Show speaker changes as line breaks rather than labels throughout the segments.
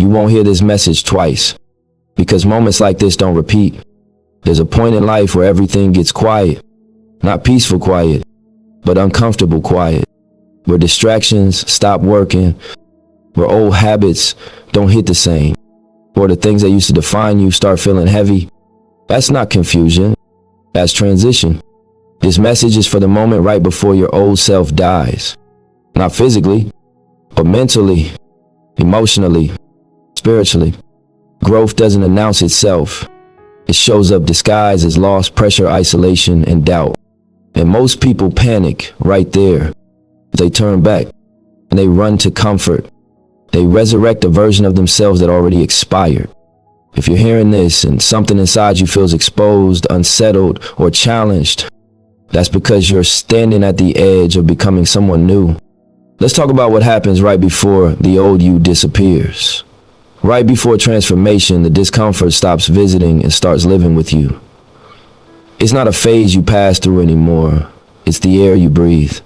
You won't hear this message twice, because moments like this don't repeat. There's a point in life where everything gets quiet. Not peaceful quiet, but uncomfortable quiet. Where distractions stop working, where old habits don't hit the same, or the things that used to define you start feeling heavy. That's not confusion, that's transition. This message is for the moment right before your old self dies. Not physically, but mentally, emotionally, spiritually. Growth doesn't announce itself. It shows up disguised as loss, pressure, isolation, and doubt. And most people panic right there. They turn back and they run to comfort. They resurrect a version of themselves that already expired. If you're hearing this and something inside you feels exposed, unsettled, or challenged, that's because you're standing at the edge of becoming someone new. Let's talk about what happens right before the old you disappears. Right before transformation, the discomfort stops visiting and starts living with you. It's not a phase you pass through anymore. It's the air you breathe.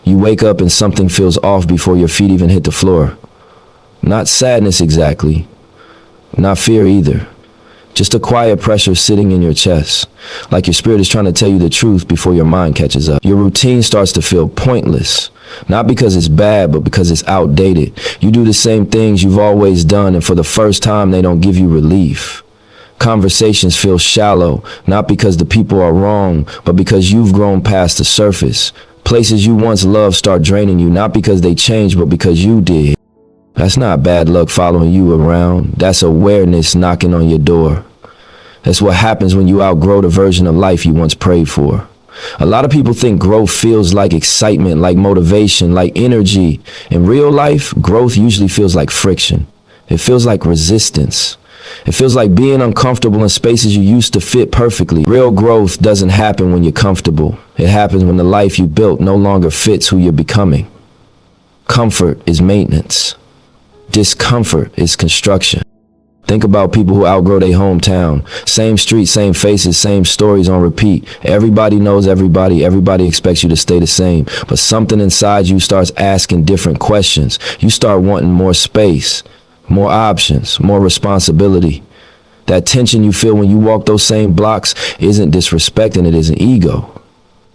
You wake up and something feels off before your feet even hit the floor. Not sadness exactly. Not fear either. Just a quiet pressure sitting in your chest, like your spirit is trying to tell you the truth before your mind catches up. Your routine starts to feel pointless, not because it's bad, but because it's outdated. You do the same things you've always done, and for the first time, they don't give you relief. Conversations feel shallow, not because the people are wrong, but because you've grown past the surface. Places you once loved start draining you, not because they changed, but because you did. That's not bad luck following you around. That's awareness knocking on your door. That's what happens when you outgrow the version of life you once prayed for. A lot of people think growth feels like excitement, like motivation, like energy. In real life, growth usually feels like friction. It feels like resistance. It feels like being uncomfortable in spaces you used to fit perfectly. Real growth doesn't happen when you're comfortable. It happens when the life you built no longer fits who you're becoming. Comfort is maintenance. Discomfort is construction. Think about people who outgrow their hometown. Same street, same faces, same stories on repeat. Everybody knows everybody. Everybody expects you to stay the same. But something inside you starts asking different questions. You start wanting more space, more options, more responsibility. That tension you feel when you walk those same blocks isn't disrespect, and it isn't ego.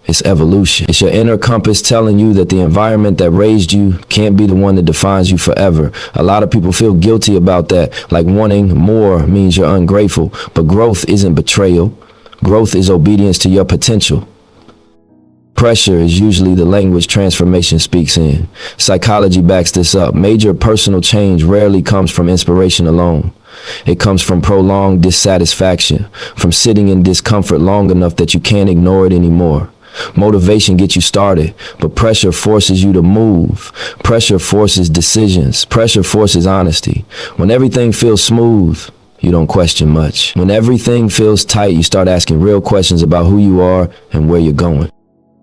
It's evolution. It's your inner compass telling you that the environment that raised you can't be the one that defines you forever. A lot of people feel guilty about that, like wanting more means you're ungrateful. But growth isn't betrayal. Growth is obedience to your potential. Pressure is usually the language transformation speaks in. Psychology backs this up. Major personal change rarely comes from inspiration alone. It comes from prolonged dissatisfaction, from sitting in discomfort long enough that you can't ignore it anymore. Motivation gets you started, but pressure forces you to move. Pressure forces decisions. Pressure forces honesty. When everything feels smooth, you don't question much. When everything feels tight, you start asking real questions about who you are and where you're going.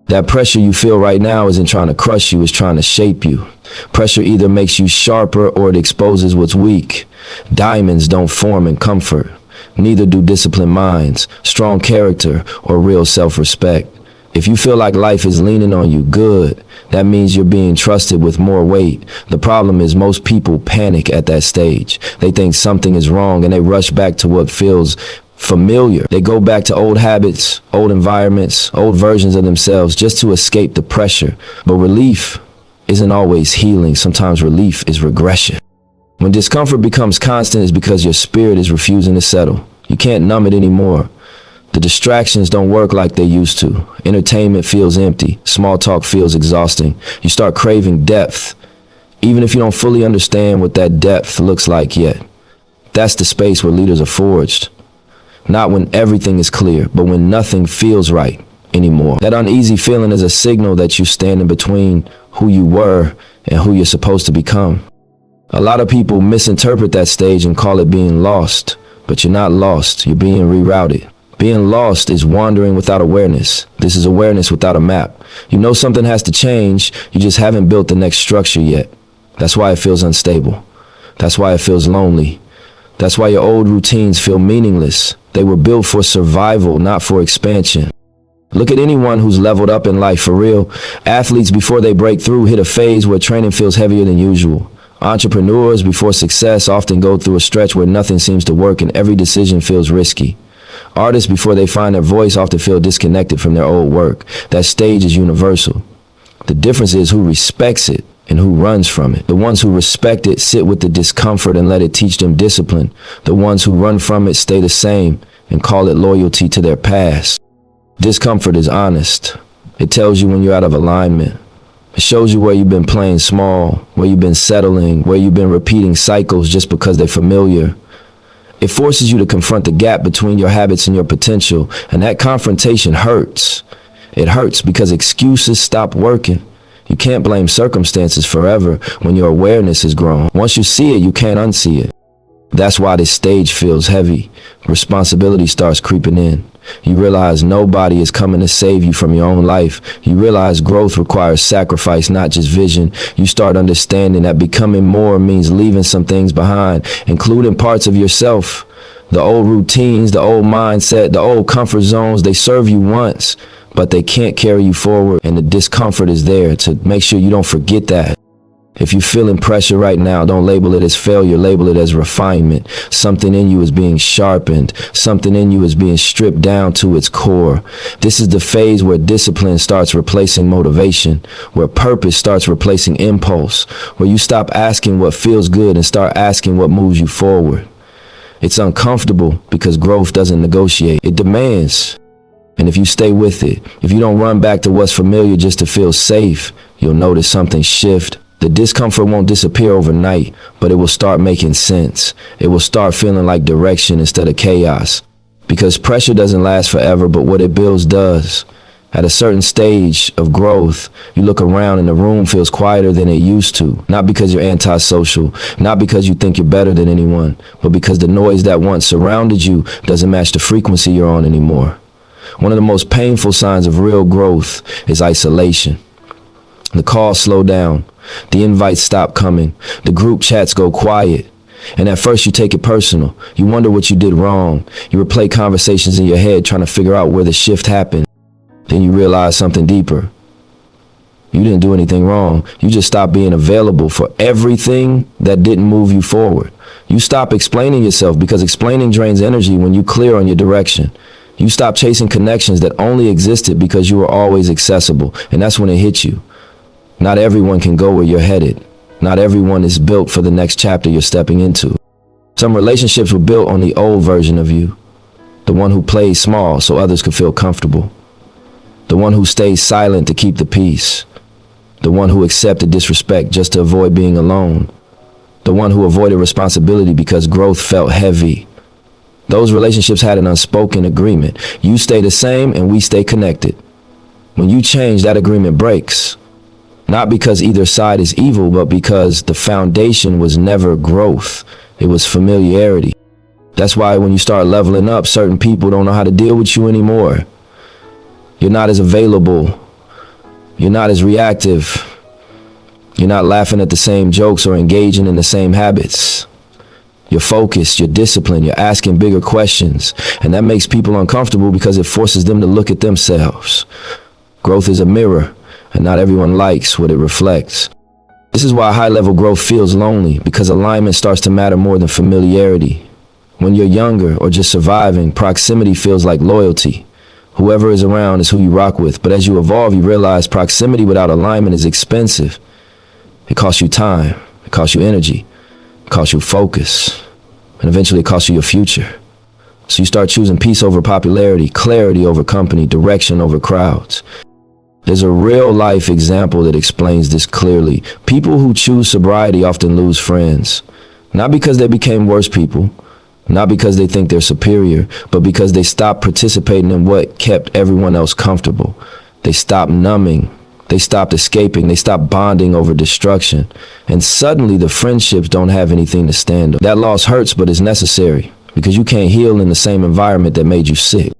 That pressure you feel right now isn't trying to crush you, it's trying to shape you. Pressure either makes you sharper or it exposes what's weak. Diamonds don't form in comfort. Neither do disciplined minds, strong character, or real self-respect. If you feel like life is leaning on you, good. That means you're being trusted with more weight. The problem is most people panic at that stage. They think something is wrong and they rush back to what feels familiar. They go back to old habits, old environments, old versions of themselves just to escape the pressure. But relief isn't always healing. Sometimes relief is regression. When discomfort becomes constant, it's because your spirit is refusing to settle. You can't numb it anymore. The distractions don't work like they used to. Entertainment feels empty. Small talk feels exhausting. You start craving depth, even if you don't fully understand what that depth looks like yet. That's the space where leaders are forged. Not when everything is clear, but when nothing feels right anymore. That uneasy feeling is a signal that you're standing between who you were and who you're supposed to become. A lot of people misinterpret that stage and call it being lost, but you're not lost. You're being rerouted. Being lost is wandering without awareness. This is awareness without a map. You know something has to change, you just haven't built the next structure yet. That's why it feels unstable. That's why it feels lonely. That's why your old routines feel meaningless. They were built for survival, not for expansion. Look at anyone who's leveled up in life for real. Athletes before they break through hit a phase where training feels heavier than usual. Entrepreneurs before success often go through a stretch where nothing seems to work and every decision feels risky. Artists before they find their voice often feel disconnected from their old work. That stage is universal. The difference is who respects it and who runs from it. The ones who respect it sit with the discomfort and let it teach them discipline. The ones who run from it stay the same and call it loyalty to their past. Discomfort is honest. It tells you when you're out of alignment. It shows you where you've been playing small, where you've been settling, where you've been repeating cycles just because they're familiar. It forces you to confront the gap between your habits and your potential, and that confrontation hurts. It hurts because excuses stop working. You can't blame circumstances forever when your awareness is grown. Once you see it, you can't unsee it. That's why this stage feels heavy. Responsibility starts creeping in. You realize nobody is coming to save you from your own life. You realize growth requires sacrifice, not just vision. You start understanding that becoming more means leaving some things behind, including parts of yourself. The old routines, the old mindset, the old comfort zones, they serve you once, but they can't carry you forward, and the discomfort is there to make sure you don't forget that. If you're feeling pressure right now, don't label it as failure, label it as refinement. Something in you is being sharpened. Something in you is being stripped down to its core. This is the phase where discipline starts replacing motivation, where purpose starts replacing impulse, where you stop asking what feels good and start asking what moves you forward. It's uncomfortable because growth doesn't negotiate. It demands. And if you stay with it, if you don't run back to what's familiar just to feel safe, you'll notice something shift. The discomfort won't disappear overnight, but it will start making sense. It will start feeling like direction instead of chaos. Because pressure doesn't last forever, but what it builds does. At a certain stage of growth, you look around and the room feels quieter than it used to. Not because you're antisocial, not because you think you're better than anyone, but because the noise that once surrounded you doesn't match the frequency you're on anymore. One of the most painful signs of real growth is isolation. The calls slow down. The invites stop coming. The group chats go quiet. And at first you take it personal. You wonder what you did wrong. You replay conversations in your head trying to figure out where the shift happened. Then you realize something deeper. You didn't do anything wrong. You just stopped being available for everything that didn't move you forward. You stop explaining yourself because explaining drains energy when you're clear on your direction. You stop chasing connections that only existed because you were always accessible. And that's when it hits you. Not everyone can go where you're headed. Not everyone is built for the next chapter you're stepping into. Some relationships were built on the old version of you. The one who played small so others could feel comfortable. The one who stayed silent to keep the peace. The one who accepted disrespect just to avoid being alone. The one who avoided responsibility because growth felt heavy. Those relationships had an unspoken agreement. You stay the same and we stay connected. When you change, that agreement breaks. Not because either side is evil, but because the foundation was never growth. It was familiarity. That's why when you start leveling up, certain people don't know how to deal with you anymore. You're not as available. You're not as reactive. You're not laughing at the same jokes or engaging in the same habits. You're focused, you're disciplined, you're asking bigger questions. And that makes people uncomfortable because it forces them to look at themselves. Growth is a mirror. And not everyone likes what it reflects. This is why high-level growth feels lonely, because alignment starts to matter more than familiarity. When you're younger or just surviving, proximity feels like loyalty. Whoever is around is who you rock with, but as you evolve, you realize proximity without alignment is expensive. It costs you time, it costs you energy, it costs you focus, and eventually it costs you your future. So you start choosing peace over popularity, clarity over company, direction over crowds. There's a real-life example that explains this clearly. People who choose sobriety often lose friends. Not because they became worse people, not because they think they're superior, but because they stopped participating in what kept everyone else comfortable. They stopped numbing. They stopped escaping. They stopped bonding over destruction. And suddenly the friendships don't have anything to stand on. That loss hurts, but it's necessary because you can't heal in the same environment that made you sick.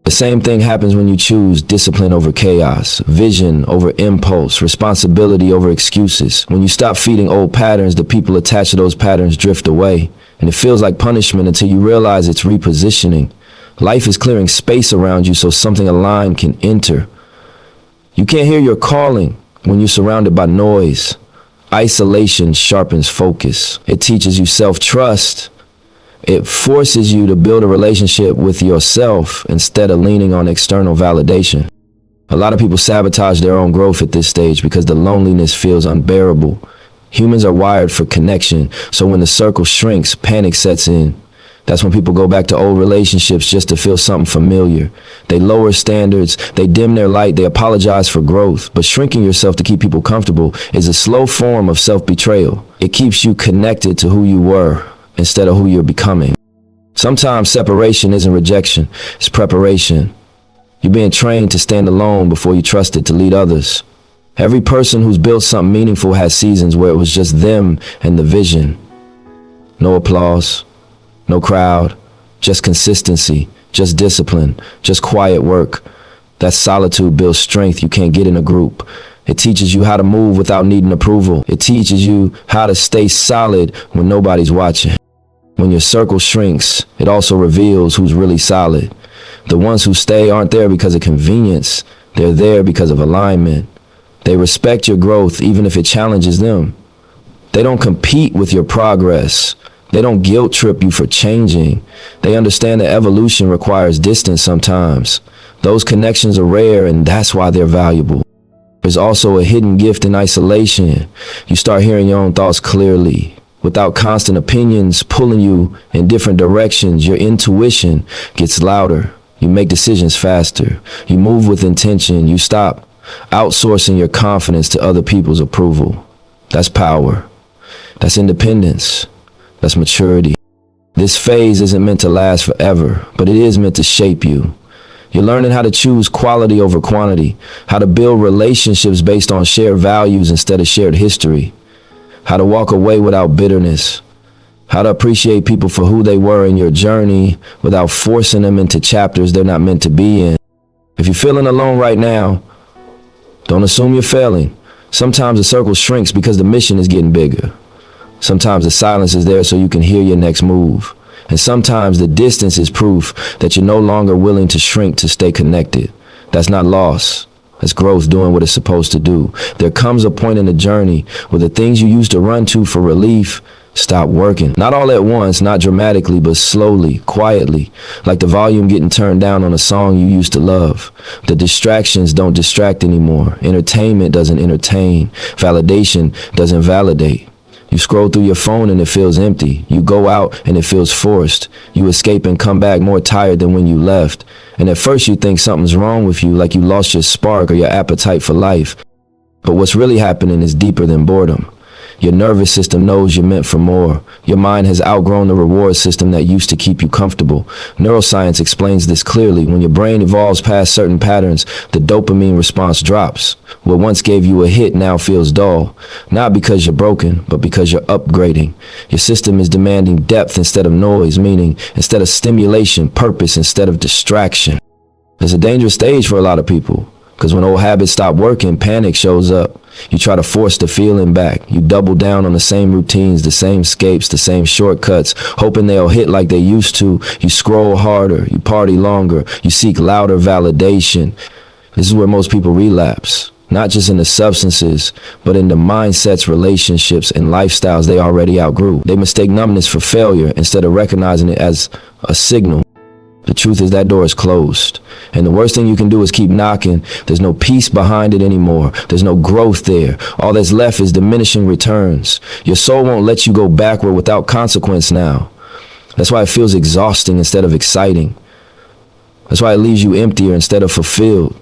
The same thing happens when you choose discipline over chaos, vision over impulse, responsibility over excuses. When you stop feeding old patterns, the people attached to those patterns drift away. And it feels like punishment until you realize it's repositioning. Life is clearing space around you so something aligned can enter. You can't hear your calling when you're surrounded by noise. Isolation sharpens focus. It teaches you self-trust. It forces you to build a relationship with yourself instead of leaning on external validation. A lot of people sabotage their own growth at this stage because the loneliness feels unbearable. Humans are wired for connection, so when the circle shrinks, panic sets in. That's when people go back to old relationships just to feel something familiar. They lower standards, they dim their light, they apologize for growth. But shrinking yourself to keep people comfortable is a slow form of self-betrayal. It keeps you connected to who you were instead of who you're becoming. Sometimes separation isn't rejection, it's preparation. You're being trained to stand alone before you trust it to lead others. Every person who's built something meaningful has seasons where it was just them and the vision. No applause, no crowd, just consistency, just discipline, just quiet work. That solitude builds strength you can't get in a group. It teaches you how to move without needing approval. It teaches you how to stay solid when nobody's watching. When your circle shrinks, it also reveals who's really solid. The ones who stay aren't there because of convenience. They're there because of alignment. They respect your growth even if it challenges them. They don't compete with your progress. They don't guilt trip you for changing. They understand that evolution requires distance sometimes. Those connections are rare, and that's why they're valuable. There's also a hidden gift in isolation. You start hearing your own thoughts clearly. Without constant opinions pulling you in different directions, your intuition gets louder. You make decisions faster. You move with intention. You stop outsourcing your confidence to other people's approval. That's power. That's independence. That's maturity. This phase isn't meant to last forever, but it is meant to shape you. You're learning how to choose quality over quantity, how to build relationships based on shared values instead of shared history, how to walk away without bitterness, how to appreciate people for who they were in your journey without forcing them into chapters they're not meant to be in. If you're feeling alone right now, don't assume you're failing. Sometimes the circle shrinks because the mission is getting bigger. Sometimes the silence is there so you can hear your next move. And sometimes the distance is proof that you're no longer willing to shrink to stay connected. That's not loss. That's growth doing what it's supposed to do. There comes a point in the journey where the things you used to run to for relief stop working. Not all at once, not dramatically, but slowly, quietly, like the volume getting turned down on a song you used to love. The distractions don't distract anymore. Entertainment doesn't entertain. Validation doesn't validate. You scroll through your phone and it feels empty. You go out and it feels forced. You escape and come back more tired than when you left. And at first you think something's wrong with you, like you lost your spark or your appetite for life. But what's really happening is deeper than boredom. Your nervous system knows you're meant for more. Your mind has outgrown the reward system that used to keep you comfortable. Neuroscience explains this clearly. When your brain evolves past certain patterns, the dopamine response drops. What once gave you a hit now feels dull. Not because you're broken, but because you're upgrading. Your system is demanding depth instead of noise, meaning instead of stimulation, purpose instead of distraction. It's a dangerous stage for a lot of people, because when old habits stop working, panic shows up. You try to force the feeling back. You double down on the same routines, the same escapes, the same shortcuts, hoping they'll hit like they used to. You scroll harder, you party longer, you seek louder validation. This is where most people relapse, not just in the substances, but in the mindsets, relationships, and lifestyles they already outgrew. They mistake numbness for failure instead of recognizing it as a signal. The truth is that door is closed. And the worst thing you can do is keep knocking. There's no peace behind it anymore. There's no growth there. All that's left is diminishing returns. Your soul won't let you go backward without consequence now. That's why it feels exhausting instead of exciting. That's why it leaves you emptier instead of fulfilled.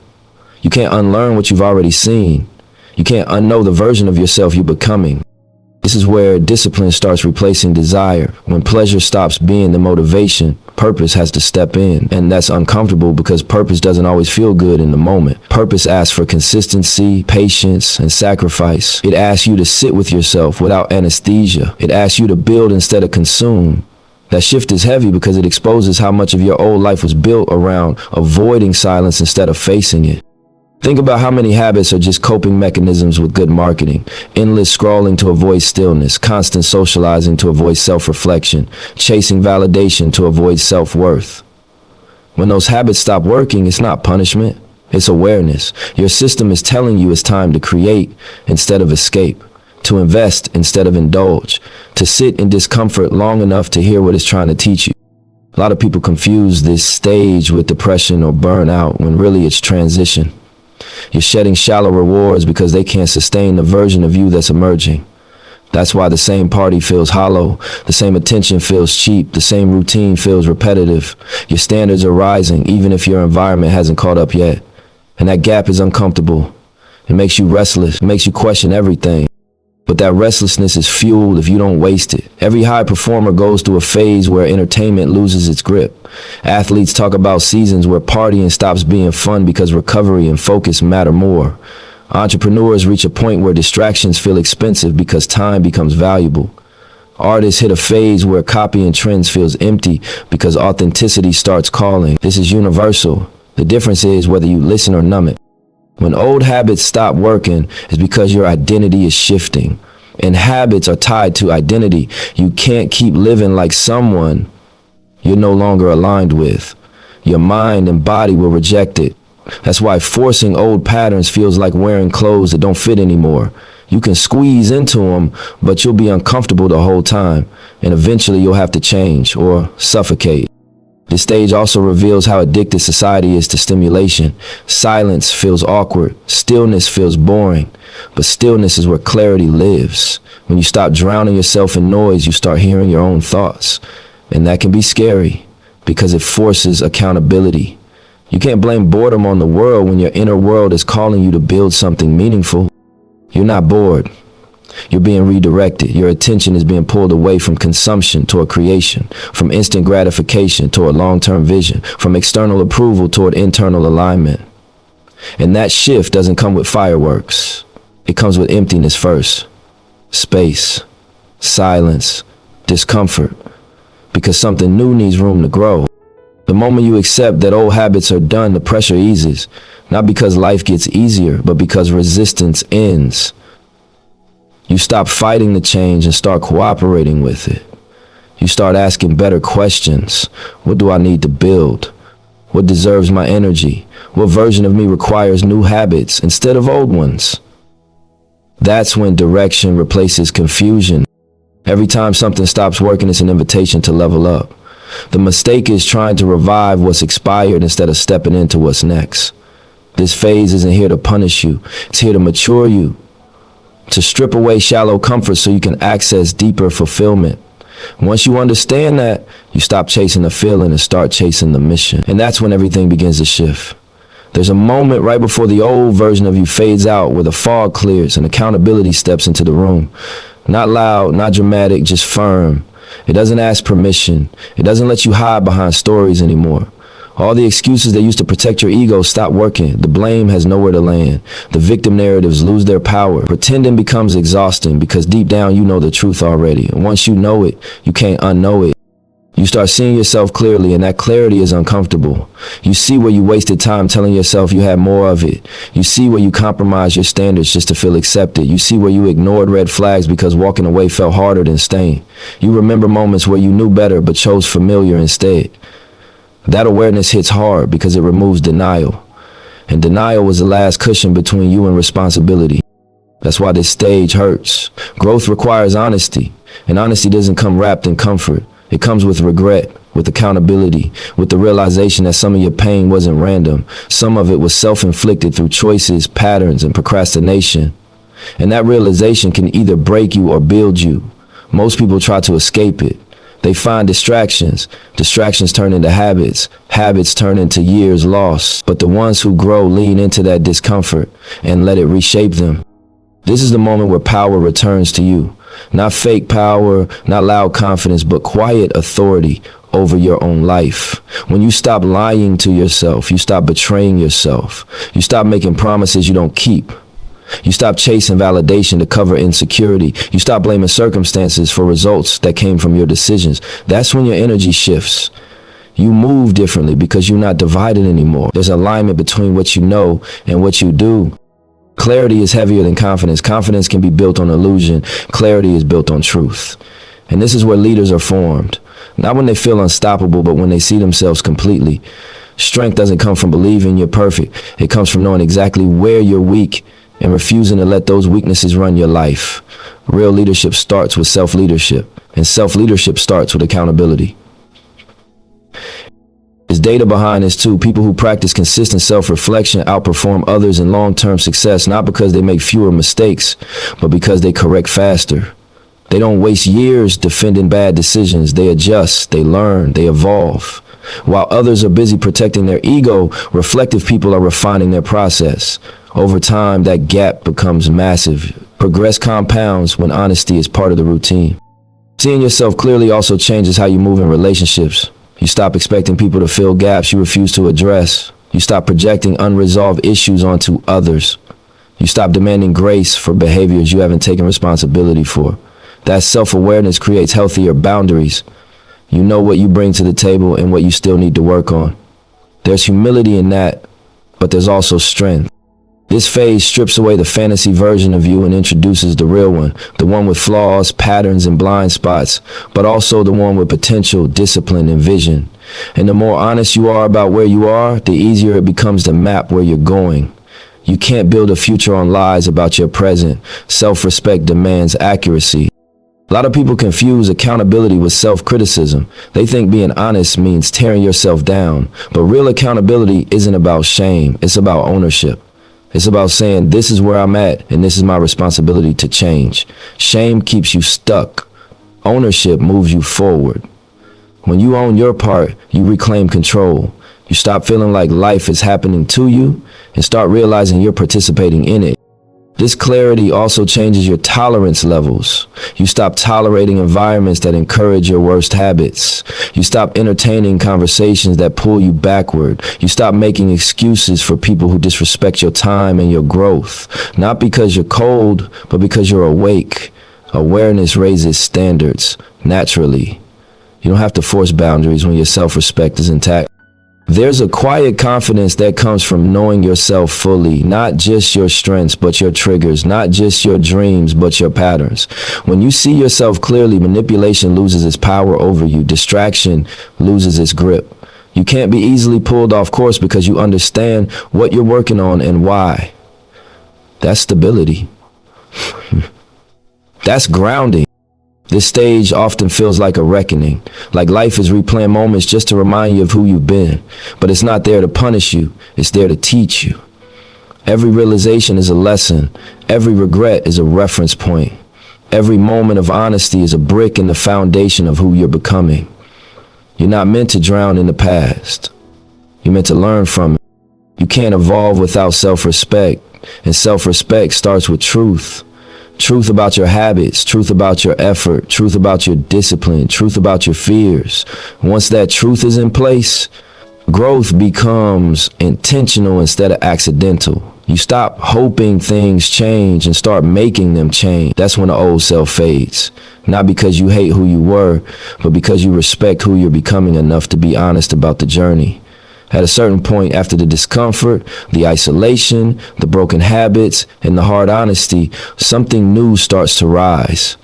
You can't unlearn what you've already seen. You can't unknow the version of yourself you're becoming. This is where discipline starts replacing desire. When pleasure stops being the motivation, purpose has to step in. And that's uncomfortable because purpose doesn't always feel good in the moment. Purpose asks for consistency, patience, and sacrifice. It asks you to sit with yourself without anesthesia. It asks you to build instead of consume. That shift is heavy because it exposes how much of your old life was built around avoiding silence instead of facing it. Think about how many habits are just coping mechanisms with good marketing. Endless scrolling to avoid stillness, constant socializing to avoid self-reflection, chasing validation to avoid self-worth. When those habits stop working, it's not punishment, it's awareness. Your system is telling you it's time to create instead of escape, to invest instead of indulge, to sit in discomfort long enough to hear what it's trying to teach you. A lot of people confuse this stage with depression or burnout when really it's transition. You're shedding shallow rewards because they can't sustain the version of you that's emerging. That's why the same party feels hollow, the same attention feels cheap, the same routine feels repetitive. Your standards are rising even if your environment hasn't caught up yet. And that gap is uncomfortable. It makes you restless, it makes you question everything. But that restlessness is fueled if you don't waste it. Every high performer goes through a phase where entertainment loses its grip. Athletes talk about seasons where partying stops being fun because recovery and focus matter more. Entrepreneurs reach a point where distractions feel expensive because time becomes valuable. Artists hit a phase where copying trends feels empty because authenticity starts calling. This is universal. The difference is whether you listen or numb it. When old habits stop working, it's because your identity is shifting. And habits are tied to identity. You can't keep living like someone you're no longer aligned with. Your mind and body will reject it. That's why forcing old patterns feels like wearing clothes that don't fit anymore. You can squeeze into them, but you'll be uncomfortable the whole time. And eventually you'll have to change or suffocate. This stage also reveals how addicted society is to stimulation. Silence feels awkward. Stillness feels boring. But stillness is where clarity lives. When you stop drowning yourself in noise, you start hearing your own thoughts. And that can be scary because it forces accountability. You can't blame boredom on the world when your inner world is calling you to build something meaningful. You're not bored. You're being redirected. Your attention is being pulled away from consumption toward creation, from instant gratification toward long-term vision, from external approval toward internal alignment. And that shift doesn't come with fireworks. It comes with emptiness first. Space, silence, discomfort, because something new needs room to grow. The moment you accept that old habits are done, the pressure eases, not because life gets easier, but because resistance ends. You stop fighting the change and start cooperating with it. You start asking better questions. What do I need to build? What deserves my energy? What version of me requires new habits instead of old ones? That's when direction replaces confusion. Every time something stops working, it's an invitation to level up. The mistake is trying to revive what's expired instead of stepping into what's next. This phase isn't here to punish you. It's here to mature you, to strip away shallow comfort so you can access deeper fulfillment. Once you understand that, you stop chasing the feeling and start chasing the mission. And that's when everything begins to shift. There's a moment right before the old version of you fades out where the fog clears and accountability steps into the room. Not loud, not dramatic, just firm. It doesn't ask permission. It doesn't let you hide behind stories anymore. All the excuses that used to protect your ego stop working. The blame has nowhere to land. The victim narratives lose their power. Pretending becomes exhausting because deep down you know the truth already. And once you know it, you can't unknow it. You start seeing yourself clearly, and that clarity is uncomfortable. You see where you wasted time telling yourself you had more of it. You see where you compromised your standards just to feel accepted. You see where you ignored red flags because walking away felt harder than staying. You remember moments where you knew better but chose familiar instead. That awareness hits hard because it removes denial. And denial was the last cushion between you and responsibility. That's why this stage hurts. Growth requires honesty, and honesty doesn't come wrapped in comfort. It comes with regret, with accountability, with the realization that some of your pain wasn't random. Some of it was self-inflicted through choices, patterns, and procrastination. And that realization can either break you or build you. Most people try to escape it. They find distractions. Distractions turn into habits. Habits turn into years lost. But the ones who grow lean into that discomfort and let it reshape them. This is the moment where power returns to you. Not fake power, not loud confidence, but quiet authority over your own life. When you stop lying to yourself, you stop betraying yourself. You stop making promises you don't keep. You stop chasing validation to cover insecurity. You stop blaming circumstances for results that came from your decisions. That's when your energy shifts. You move differently because you're not divided anymore. There's alignment between what you know and what you do. Clarity is heavier than confidence. Confidence can be built on illusion. Clarity is built on truth. And this is where leaders are formed. Not when they feel unstoppable, but when they see themselves completely. Strength doesn't come from believing you're perfect. It comes from knowing exactly where you're weak and refusing to let those weaknesses run your life. Real leadership starts with self-leadership, and self-leadership starts with accountability. There's data behind this too. People who practice consistent self-reflection outperform others in long-term success, not because they make fewer mistakes, but because they correct faster. They don't waste years defending bad decisions. They adjust, they learn, they evolve. While others are busy protecting their ego, reflective people are refining their process. Over time, that gap becomes massive. Progress compounds when honesty is part of the routine. Seeing yourself clearly also changes how you move in relationships. You stop expecting people to fill gaps you refuse to address. You stop projecting unresolved issues onto others. You stop demanding grace for behaviors you haven't taken responsibility for. That self-awareness creates healthier boundaries. You know what you bring to the table and what you still need to work on. There's humility in that, but there's also strength. This phase strips away the fantasy version of you and introduces the real one, the one with flaws, patterns, and blind spots, but also the one with potential, discipline, and vision. And the more honest you are about where you are, the easier it becomes to map where you're going. You can't build a future on lies about your present. Self-respect demands accuracy. A lot of people confuse accountability with self-criticism. They think being honest means tearing yourself down, but real accountability isn't about shame, it's about ownership. It's about saying, this is where I'm at, and this is my responsibility to change. Shame keeps you stuck. Ownership moves you forward. When you own your part, you reclaim control. You stop feeling like life is happening to you and start realizing you're participating in it. This clarity also changes your tolerance levels. You stop tolerating environments that encourage your worst habits. You stop entertaining conversations that pull you backward. You stop making excuses for people who disrespect your time and your growth. Not because you're cold, but because you're awake. Awareness raises standards naturally. You don't have to force boundaries when your self-respect is intact. There's a quiet confidence that comes from knowing yourself fully, not just your strengths, but your triggers, not just your dreams, but your patterns. When you see yourself clearly, manipulation loses its power over you. Distraction loses its grip. You can't be easily pulled off course because you understand what you're working on and why. That's stability. That's grounding. This stage often feels like a reckoning, like life is replaying moments just to remind you of who you've been. But it's not there to punish you, it's there to teach you. Every realization is a lesson. Every regret is a reference point. Every moment of honesty is a brick in the foundation of who you're becoming. You're not meant to drown in the past. You're meant to learn from it. You can't evolve without self-respect, and self-respect starts with truth. Truth about your habits, truth about your effort, truth about your discipline, truth about your fears. Once that truth is in place, growth becomes intentional instead of accidental. You stop hoping things change and start making them change. That's when the old self fades. Not because you hate who you were, but because you respect who you're becoming enough to be honest about the journey. At a certain point, after the discomfort, the isolation, the broken habits, and the hard honesty, something new starts to rise.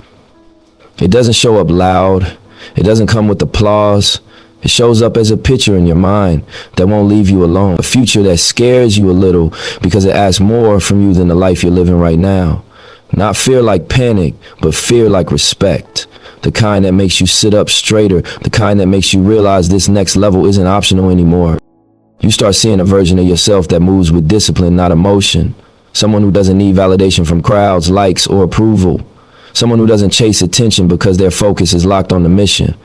It doesn't show up loud. It doesn't come with applause. It shows up as a picture in your mind that won't leave you alone. A future that scares you a little because it asks more from you than the life you're living right now. Not fear like panic, but fear like respect. The kind that makes you sit up straighter. The kind that makes you realize this next level isn't optional anymore. You start seeing a version of yourself that moves with discipline, not emotion. Someone who doesn't need validation from crowds, likes, or approval. Someone who doesn't chase attention because their focus is locked on the mission.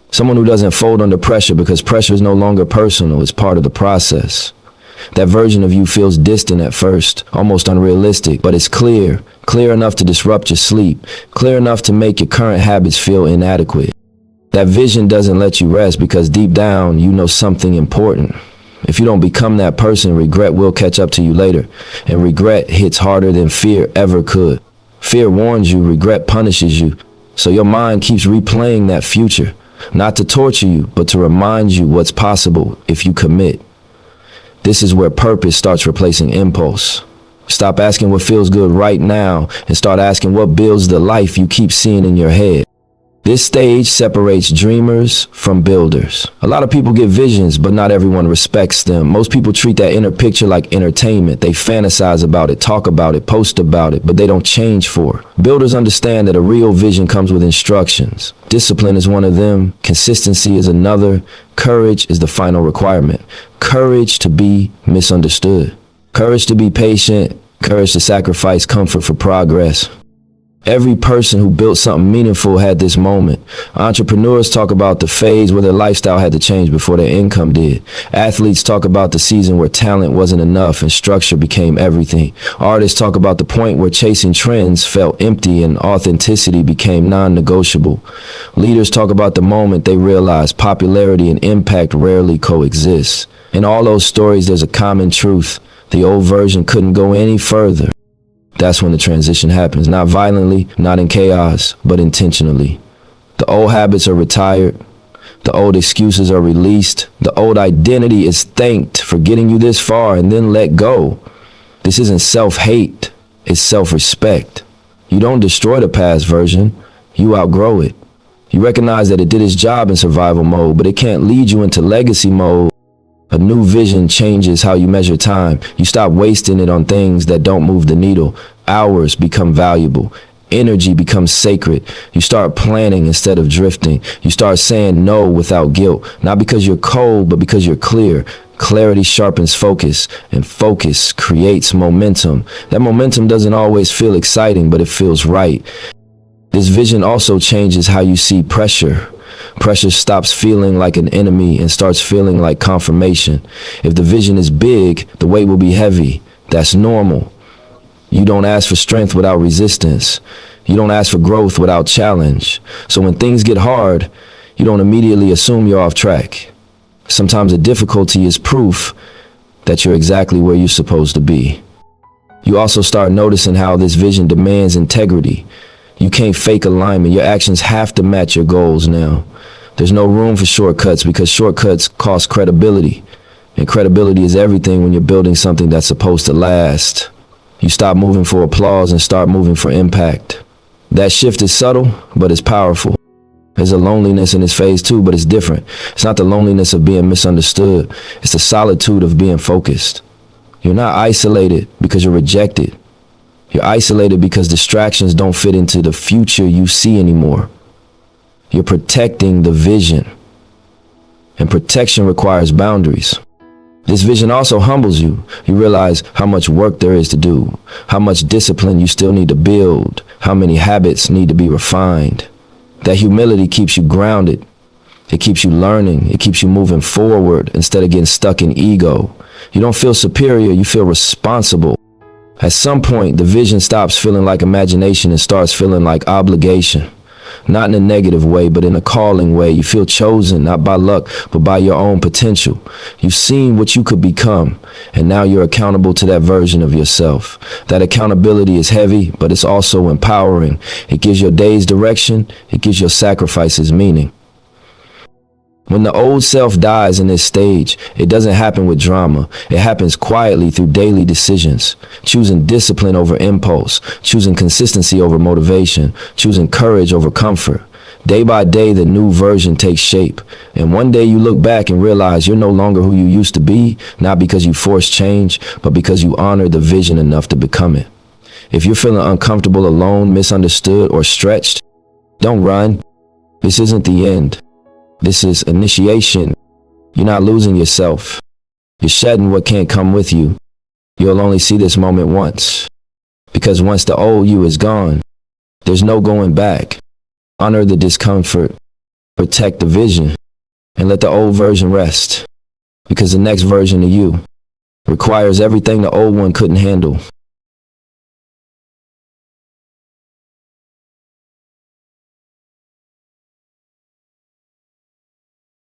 Someone who doesn't fold under pressure because pressure is no longer personal, it's part of the process. That version of you feels distant at first, almost unrealistic, but it's clear enough to disrupt your sleep, clear enough to make your current habits feel inadequate. That vision doesn't let you rest because deep down you know something important. If you don't become that person, regret will catch up to you later. And regret hits harder than fear ever could. Fear warns you, regret punishes you. So your mind keeps replaying that future. Not to torture you, but to remind you what's possible if you commit. This is where purpose starts replacing impulse. Stop asking what feels good right now and start asking what builds the life you keep seeing in your head. This stage separates dreamers from builders. A lot of people get visions, but not everyone respects them. Most people treat that inner picture like entertainment. They fantasize about it, talk about it, post about it, but they don't change for it. Builders understand that a real vision comes with instructions. Discipline is one of them. Consistency is another. Courage is the final requirement. Courage to be misunderstood. Courage to be patient. Courage to sacrifice comfort for progress. Every person who built something meaningful had this moment. Entrepreneurs talk about the phase where their lifestyle had to change before their income did. Athletes talk about the season where talent wasn't enough and structure became everything. Artists talk about the point where chasing trends felt empty and authenticity became non-negotiable. Leaders talk about the moment they realized popularity and impact rarely coexist. In all those stories, there's a common truth. The old version couldn't go any further. That's when the transition happens, not violently, not in chaos, but intentionally. The old habits are retired. The old excuses are released. The old identity is thanked for getting you this far and then let go. This isn't self-hate, it's self-respect. You don't destroy the past version, you outgrow it. You recognize that it did its job in survival mode, but it can't lead you into legacy mode. A new vision changes how you measure time. You stop wasting it on things that don't move the needle. Hours become valuable. Energy becomes sacred. You start planning instead of drifting. You start saying no without guilt. Not because you're cold, but because you're clear. Clarity sharpens focus, and focus creates momentum. That momentum doesn't always feel exciting, but it feels right. This vision also changes how you see pressure. Pressure stops feeling like an enemy and starts feeling like confirmation. If the vision is big, the weight will be heavy. That's normal. You don't ask for strength without resistance. You don't ask for growth without challenge. So when things get hard, you don't immediately assume you're off track. Sometimes the difficulty is proof that you're exactly where you're supposed to be. You also start noticing how this vision demands integrity. You can't fake alignment. Your actions have to match your goals now. There's no room for shortcuts because shortcuts cost credibility. And credibility is everything when you're building something that's supposed to last. You stop moving for applause and start moving for impact. That shift is subtle, but it's powerful. There's a loneliness in this phase too, but it's different. It's not the loneliness of being misunderstood. It's the solitude of being focused. You're not isolated because you're rejected. You're isolated because distractions don't fit into the future you see anymore. You're protecting the vision. And protection requires boundaries. This vision also humbles you. You realize how much work there is to do, how much discipline you still need to build, how many habits need to be refined. That humility keeps you grounded. It keeps you learning. It keeps you moving forward instead of getting stuck in ego. You don't feel superior, you feel responsible. At some point, the vision stops feeling like imagination and starts feeling like obligation. Not in a negative way, but in a calling way. You feel chosen, not by luck, but by your own potential. You've seen what you could become, and now you're accountable to that version of yourself. That accountability is heavy, but it's also empowering. It gives your days direction. It gives your sacrifices meaning. When the old self dies in this stage, it doesn't happen with drama. It happens quietly through daily decisions, choosing discipline over impulse, choosing consistency over motivation, choosing courage over comfort. Day by day, the new version takes shape. And one day you look back and realize you're no longer who you used to be, not because you forced change, but because you honored the vision enough to become it. If you're feeling uncomfortable, alone, misunderstood, or stretched, don't run. This isn't the end. This is initiation. You're not losing yourself. You're shedding what can't come with you. You'll only see this moment once. Because once the old you is gone, there's no going back. Honor the discomfort, protect the vision, and let the old version rest. Because the next version of you requires everything the old one couldn't handle.